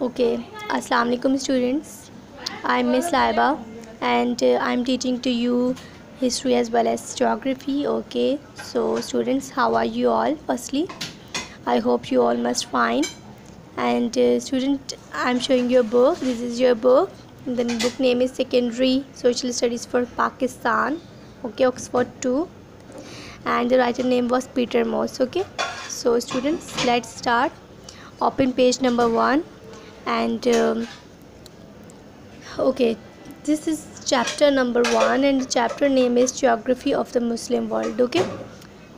Okay, Assalamu alaikum students. I'm Miss Laiba and I'm teaching to you history as well as geography. Okay, so students, how are you all? Firstly, I hope you all must fine. And student, I'm showing you a book. This is your book. The book name is Secondary Social Studies for Pakistan. Okay, Oxford 2. And the writer name was Peter Moss. Okay, so students, let's start. Open page number 1 and okay, this is chapter number 1 and the chapter name is Geography of the Muslim World. Okay,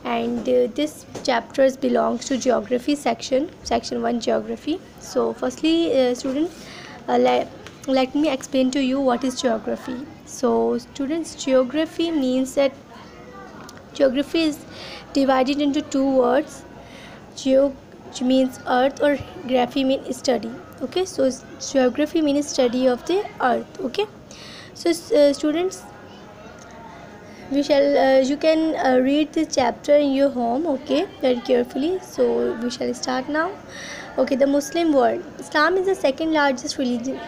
and this chapters belongs to geography section 1 geography. So firstly students, let me explain to you what is geography. So students, geography means that geography is divided into two words. Geo means earth or graphy means study. Okay, so geography means study of the earth. Okay, so students, we shall you can read this chapter in your home, okay, very carefully. So we shall start now. Okay, the Muslim world. Islam is the second largest religion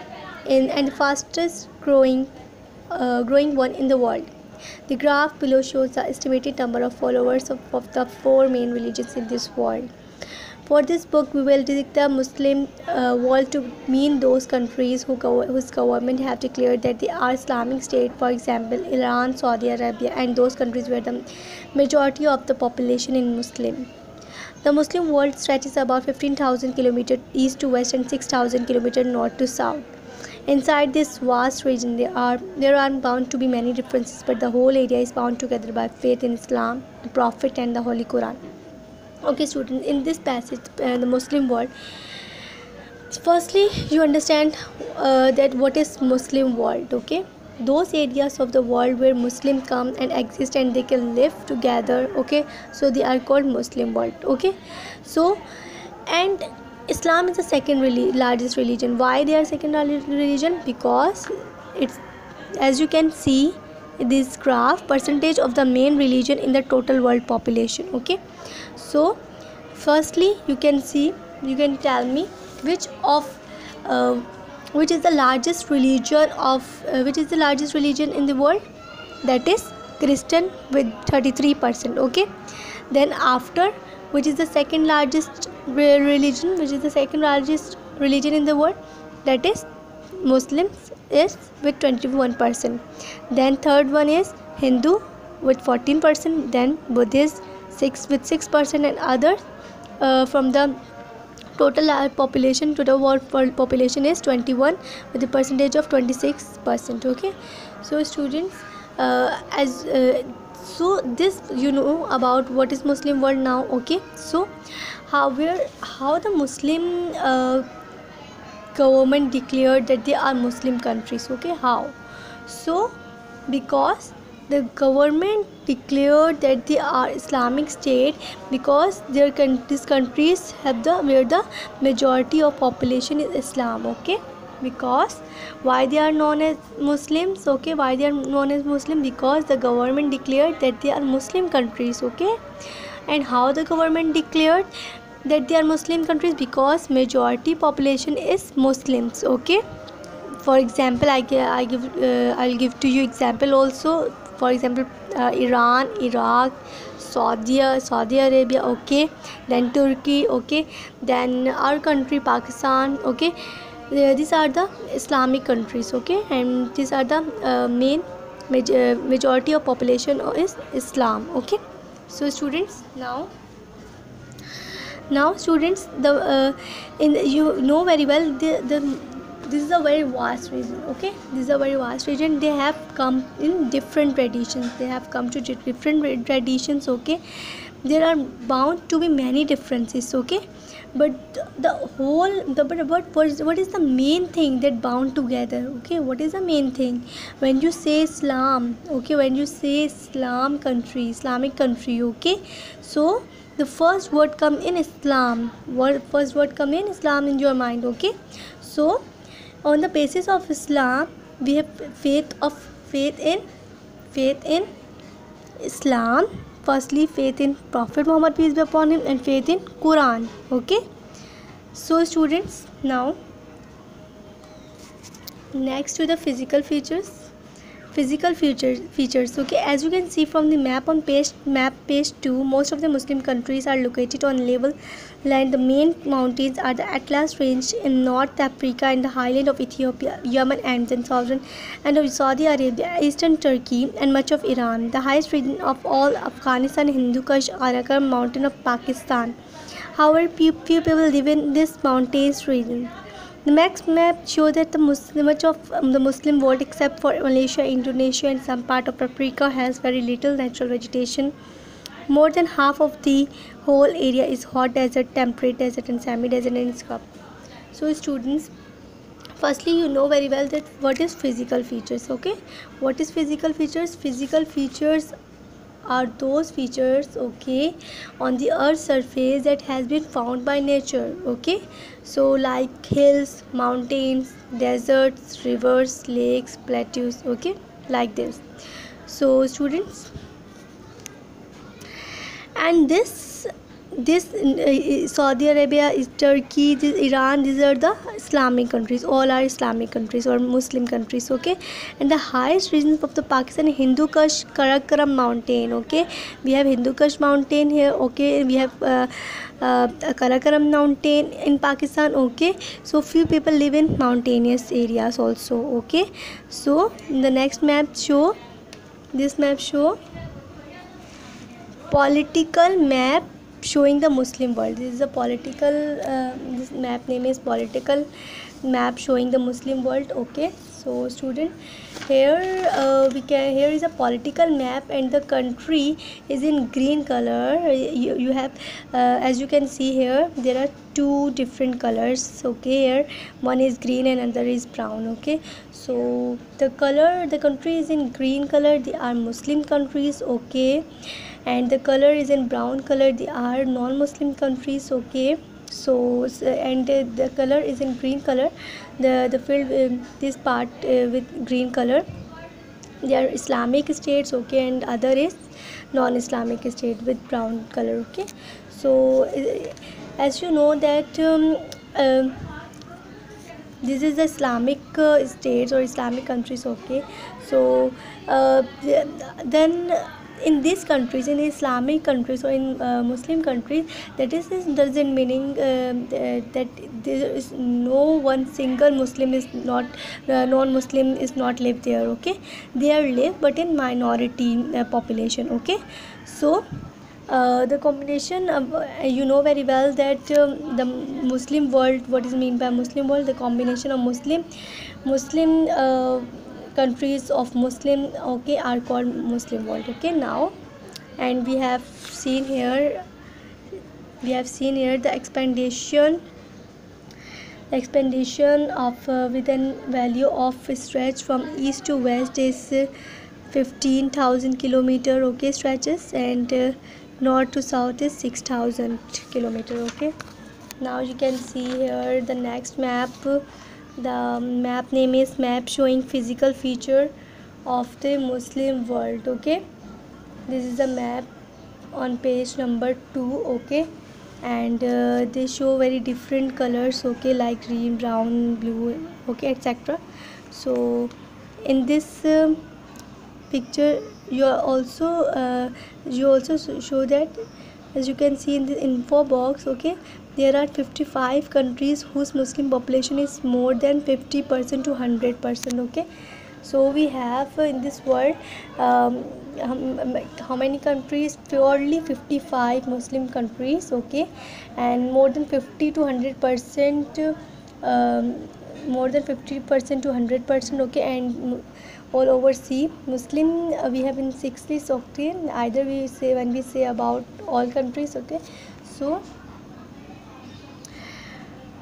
and the fastest growing one in the world. The graph below shows the estimated number of followers of the four main religions in this world. For this book, we will designate the Muslim world to mean those countries whose government have declared that they are Islamic state, for example, Iran, Saudi Arabia, and those countries where the majority of the population is Muslim. The Muslim world stretches about 15,000 kilometers east to west and 6,000 kilometers north to south. Inside this vast region, there are bound to be many differences, but the whole area is bound together by faith in Islam, the Prophet, and the Holy Quran. Okay, students, in this passage, the Muslim world, firstly you understand that what is Muslim world. Okay, those areas of the world where Muslim come and exist and they can live together. Okay, so they are called Muslim world. Okay, so and Islam is the second largest religion. Why they are second largest religion? Because it's, as you can see this graph, percentage of the main religion in the total world population. Okay, so firstly you can see, you can tell me which is the largest religion which is the largest religion in the world. That is Christian with 33%. Okay, then after, which is the second largest religion, which is the second largest religion in the world? That is Muslims is with 21%. Then third one is Hindu with 14%. Then Buddhist with 6%, and others from the total population to the world population is 21 with a percentage of 26%. Okay, so students, so this you know about what is Muslim world now. Okay, so how the Muslim government declared that they are Muslim countries. Okay, how? So because the government declared that they are Islamic state because these countries have where the majority of population is Islam. Okay, because why they are known as Muslims? Okay, why they are known as Muslim? Because the government declared that they are Muslim countries. Okay, and how the government declared that they are Muslim countries? Because majority population is Muslims. Okay, for example, I'll give to you example also. For example, Iran, Iraq, Saudi Arabia. Okay, then Turkey. Okay, then our country Pakistan. Okay, these are the Islamic countries. Okay, and these are the majority of population is Islam. Okay, so students, now students, you know very well this is a very vast region. Okay, this is a very vast region. They have come in different traditions. They have come to different traditions. Okay, there are bound to be many differences. Okay, but what is the main thing that bound together? Okay, what is the main thing when you say Islam? Okay, when you say Islamic country. Okay, so the first word come in Islam. First word come in Islam in your mind. Okay, so on the basis of Islam, we have faith in Islam. Firstly, faith in Prophet Muhammad, peace be upon him, and faith in Quran. Okay, so students, now Next to the physical features. Okay, as you can see from the map on page 2, most of the Muslim countries are located on level land. The main mountains are the Atlas range in North Africa and the highland of Ethiopia, Yemen, and then southern and of Saudi Arabia, eastern Turkey, and much of Iran. The highest region of all, Afghanistan, Hindu Kush, Arakan mountain of Pakistan. However, few people live in this mountainous region. The next map shows that much of the Muslim world, except for Malaysia, Indonesia, and some part of Africa, has very little natural vegetation. More than half of the whole area is hot desert, temperate desert, and semi-desert and scrub. So, students, firstly, you know very well that what is physical features. Okay, what is physical features? Physical features are those features, okay, on the earth's surface that has been found by nature. Okay, so like hills, mountains, deserts, rivers, lakes, plateaus. Okay, like this. So students, and this Saudi Arabia, is Turkey, this Iran, these are the Islamic countries. All are Islamic countries or Muslim countries. Okay, and the highest region of the Pakistan, Hindu Kush, Karakoram mountain. Okay, we have Hindu Kush mountain here. Okay, we have Karakoram mountain in Pakistan. Okay, so few people live in mountainous areas also. Okay, so the next map show, this map show political map showing the Muslim world. This is a political this map name is political map showing the Muslim world. Okay, so student, here here is a political map and the country is in green color. You have as you can see here, there are two different colors. Okay, here one is green and another is brown. Okay, so the country is in green color, they are Muslim countries. Okay, and the color is in brown color, they are non-Muslim countries. Okay, so and the color is in green color, the field this part with green color, they are Islamic states. Okay, and other is non-Islamic state with brown color. Okay, so as you know that this is the Islamic states or Islamic countries. Okay, so then in these countries, in Islamic countries or in Muslim countries, that is doesn't meaning that there is no one single Muslim is not non-Muslim is not live there. Okay, they are live but in minority population. Okay, so the combination of, you know very well that the Muslim world, what is mean by Muslim world, the combination of Muslim countries of Muslim, okay, are called Muslim world. Okay, now, and we have seen here the expandation of with a value of stretch from east to west is 15,000 kilometer. Okay, stretches, and north to south is 6,000 kilometer. Okay, now you can see here the next map. The map name is map showing physical feature of the Muslim world. Okay, this is the map on page number 2. Okay, and they show very different colors. Okay, like green, brown, blue. Okay, etc. So in this picture you also show that, as you can see in the info box. Okay, there are 55 countries whose Muslim population is more than 50% to 100%. Okay, so we have in this world how many countries? Purely 55 Muslim countries. Okay, and more than 50 to 100%, more than 50% to 100%. Okay, and all overseas Muslim we have in 60. Okay, either we say, when we say about all countries. Okay, so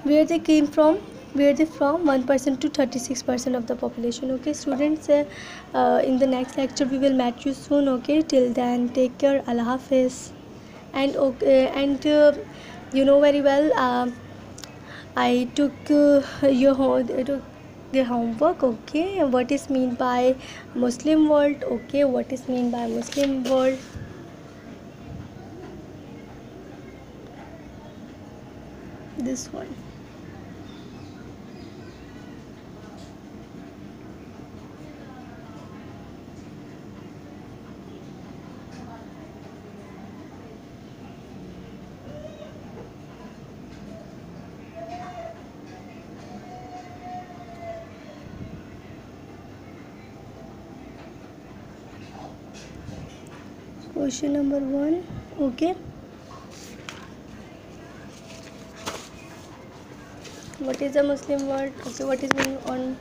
where they came from, 1% to 36% of the population. Okay, students, in the next lecture we will meet you soon. Okay, till then, take care. Allah Hafiz. And okay, and you know very well, I took I took the homework. Okay, what is mean by Muslim world? Okay, what is mean by Muslim world? This one. Question number 1. Okay. What is a Muslim world? Okay, what is going on?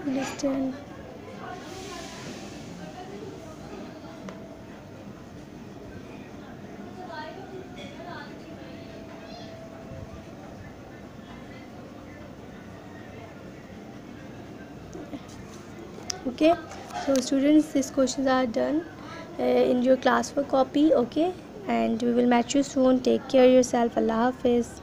Understand. Okay, so students, these questions are done in your classwork copy. Okay, and we will match you soon. Take care of yourself. Allah Hafiz.